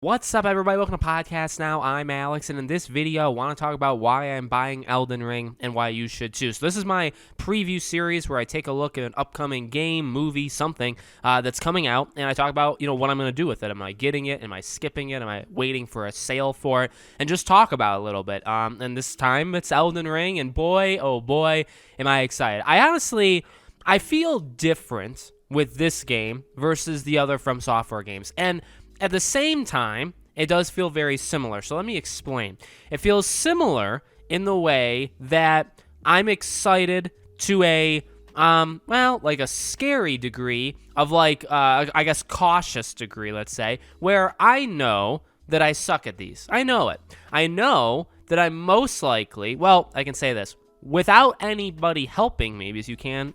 What's up, everybody? Welcome to Podcast Now. I'm Alex, and in this video, I want to talk about why I'm buying Elden Ring and why you should too. So this is my preview series where I take a look at an upcoming game, movie, something that's coming out, and I talk about, what I'm going to do with it. Am I getting it? Am I skipping it? Am I waiting for a sale for it? And just talk about it a little bit. And this time, it's Elden Ring, and boy, oh boy, am I excited. I feel different with this game versus the other From Software games, and at the same time, it does feel very similar. So let me explain. It feels similar in the way that I'm excited to a scary degree of I guess cautious degree, let's say, where I know that I suck at these. I know it. I know that I'm most likely, I can say this, without anybody helping me, because you can,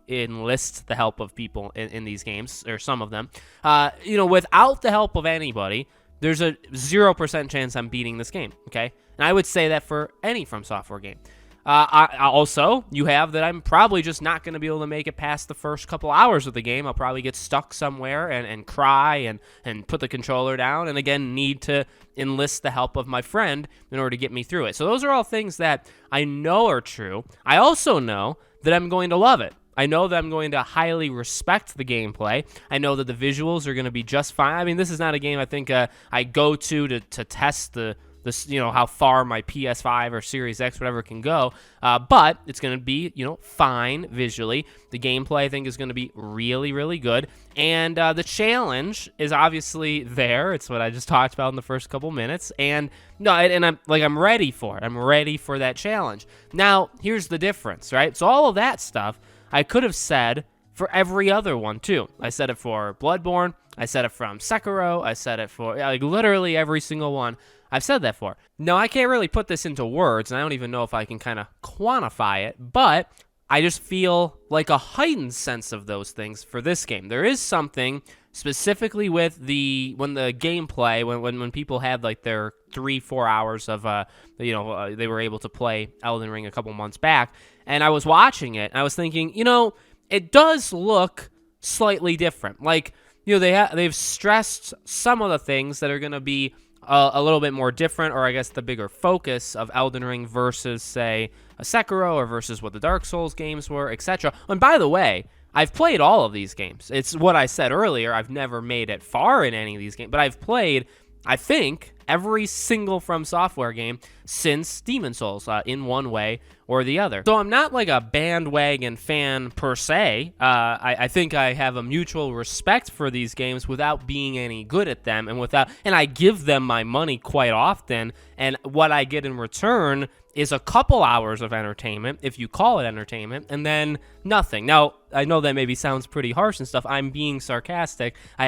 enlist the help of people in these games, or some of them, without the help of anybody, there's a 0% chance I'm beating this game, okay? And I would say that for any From Software game. You have that I'm probably just not going to be able to make it past the first couple hours of the game. I'll probably get stuck somewhere and cry and put the controller down, and again, need to enlist the help of my friend in order to get me through it. So those are all things that I know are true. I also know that I'm going to love it. I know that I'm going to highly respect the gameplay. I know that the visuals are going to be just fine. I mean, this is not a game I think I go to test how far my PS5 or Series X, whatever, can go. But it's going to be, fine visually. The gameplay, I think, is going to be really, really good. And the challenge is obviously there. It's what I just talked about in the first couple minutes. And I'm ready for it. I'm ready for that challenge. Now, here's the difference, right? So all of that stuff I could have said for every other one, too. I said it for Bloodborne. I said it from Sekiro. I said it for, literally every single one I've said that for. Now, I can't really put this into words, and I don't even know if I can kind of quantify it, but I just feel like a heightened sense of those things for this game. There is something specifically with when the gameplay, when people had like their 3-4 hours of, they were able to play Elden Ring a couple months back, and I was watching it, and I was thinking, it does look slightly different. Like, they've stressed some of the things that are going to be a little bit more different, or I guess the bigger focus of Elden Ring versus, say, a Sekiro, or versus what the Dark Souls games were, etc. And by the way, I've played all of these games. It's what I said earlier. I've never made it far in any of these games, but I've played, I think, every single From Software game since Demon's Souls, in one way or the other. So I'm not like a bandwagon fan per se. I think I have a mutual respect for these games without being any good at them, and I give them my money quite often, and what I get in return is a couple hours of entertainment, if you call it entertainment, and then nothing. Now, I know that maybe sounds pretty harsh and stuff. I'm being sarcastic. I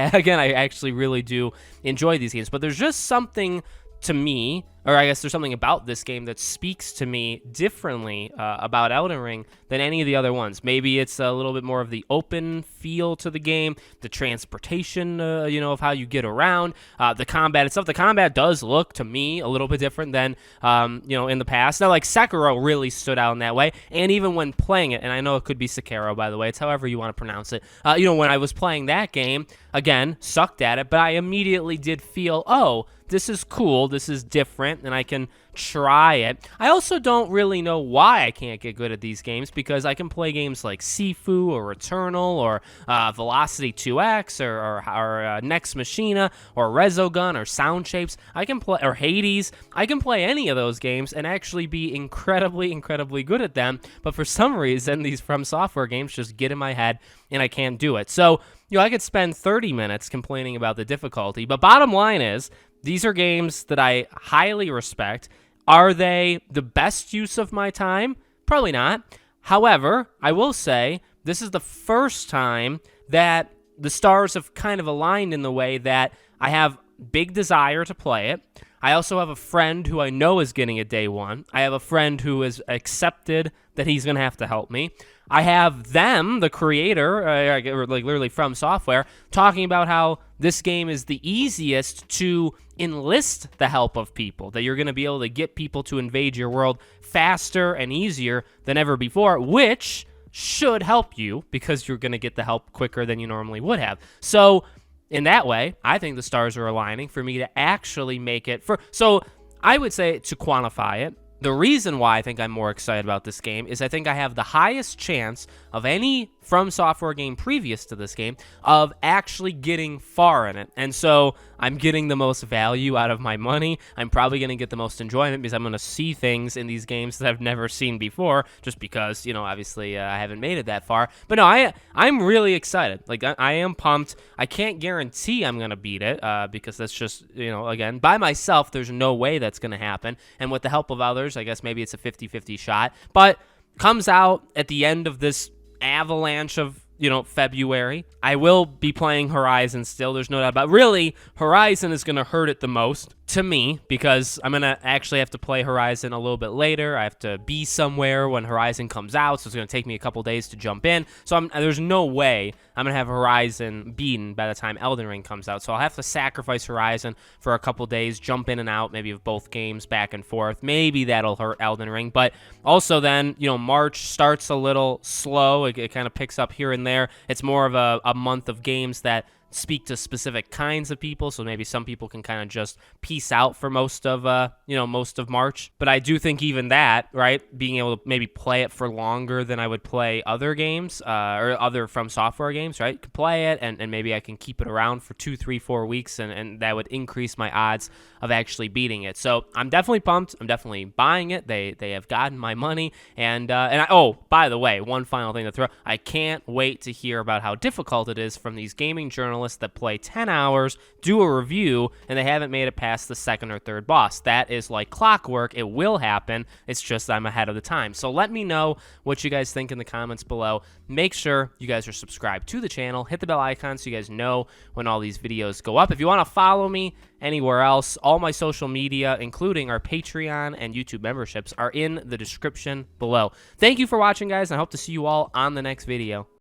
actually really do enjoy these games, but there's just something to me, or I guess there's something about this game that speaks to me differently about Elden Ring than any of the other ones. Maybe it's a little bit more of the open feel to the game, the transportation, of how you get around, the combat itself. The combat does look, to me, a little bit different than, in the past. Now, like, Sekiro really stood out in that way, and even when playing it, and I know it could be Sekiro, by the way, it's however you want to pronounce it, when I was playing that game, again, sucked at it, but I immediately did feel, this is cool, this is different, and I can try it. I also don't really know why I can't get good at these games, because I can play games like Sifu or Returnal or Velocity 2X or Nex Machina or Resogun or Sound Shapes. I can play, or Hades. I can play any of those games and actually be incredibly, incredibly good at them, but for some reason, these From Software games just get in my head and I can't do it. So, I could spend 30 minutes complaining about the difficulty, but bottom line is, these are games that I highly respect. Are they the best use of my time? Probably not. However, I will say this is the first time that the stars have kind of aligned in the way that I have big desire to play it. I also have a friend who I know is getting it day one. I have a friend who has accepted that he's going to have to help me. I have them, the creator, like literally From Software, talking about how this game is the easiest to enlist the help of people, that you're going to be able to get people to invade your world faster and easier than ever before, which should help you because you're going to get the help quicker than you normally would have. So in that way, I think the stars are aligning for me to actually make it for. So I would say, to quantify it, the reason why I think I'm more excited about this game is I think I have the highest chance of any From Software game previous to this game of actually getting far in it. And so I'm getting the most value out of my money. I'm probably going to get the most enjoyment because I'm going to see things in these games that I've never seen before, just because, obviously I haven't made it that far. But no, I'm really excited. Like, I am pumped. I can't guarantee I'm going to beat it because that's just, again, by myself, there's no way that's going to happen. And with the help of others, I guess maybe it's a 50-50 shot. But comes out at the end of this avalanche of February. I will be playing Horizon still, there's no doubt about it. Really, Horizon is going to hurt it the most to me because I'm going to actually have to play Horizon a little bit later. I have to be somewhere when Horizon comes out, so it's going to take me a couple days to jump in. So there's no way I'm going to have Horizon beaten by the time Elden Ring comes out. So I'll have to sacrifice Horizon for a couple days, jump in and out maybe of both games back and forth. Maybe that'll hurt Elden Ring. But also then, March starts a little slow. It kind of picks up here and there. It's more of a month of games that speak to specific kinds of people, so maybe some people can kind of just peace out for most of March. But I do think even that, right, being able to maybe play it for longer than I would play other games or other From Software games, right, could play it and maybe I can keep it around for 2, 3, 4 weeks and that would increase my odds of actually beating it. So I'm definitely pumped. I'm definitely buying it. They have gotten my money. Oh, by the way, one final thing to throw. I can't wait to hear about how difficult it is from these gaming journalists that play 10 hours, do a review, and they haven't made it past the second or third boss. That is like clockwork. It will happen. It's just I'm ahead of the time. So let me know what you guys think in the comments below. Make sure you guys are subscribed to the channel. Hit the bell icon so you guys know when all these videos go up. If you want to follow me anywhere else, all my social media, including our Patreon and YouTube memberships, are in the description below. Thank you for watching, guys, and I hope to see you all on the next video.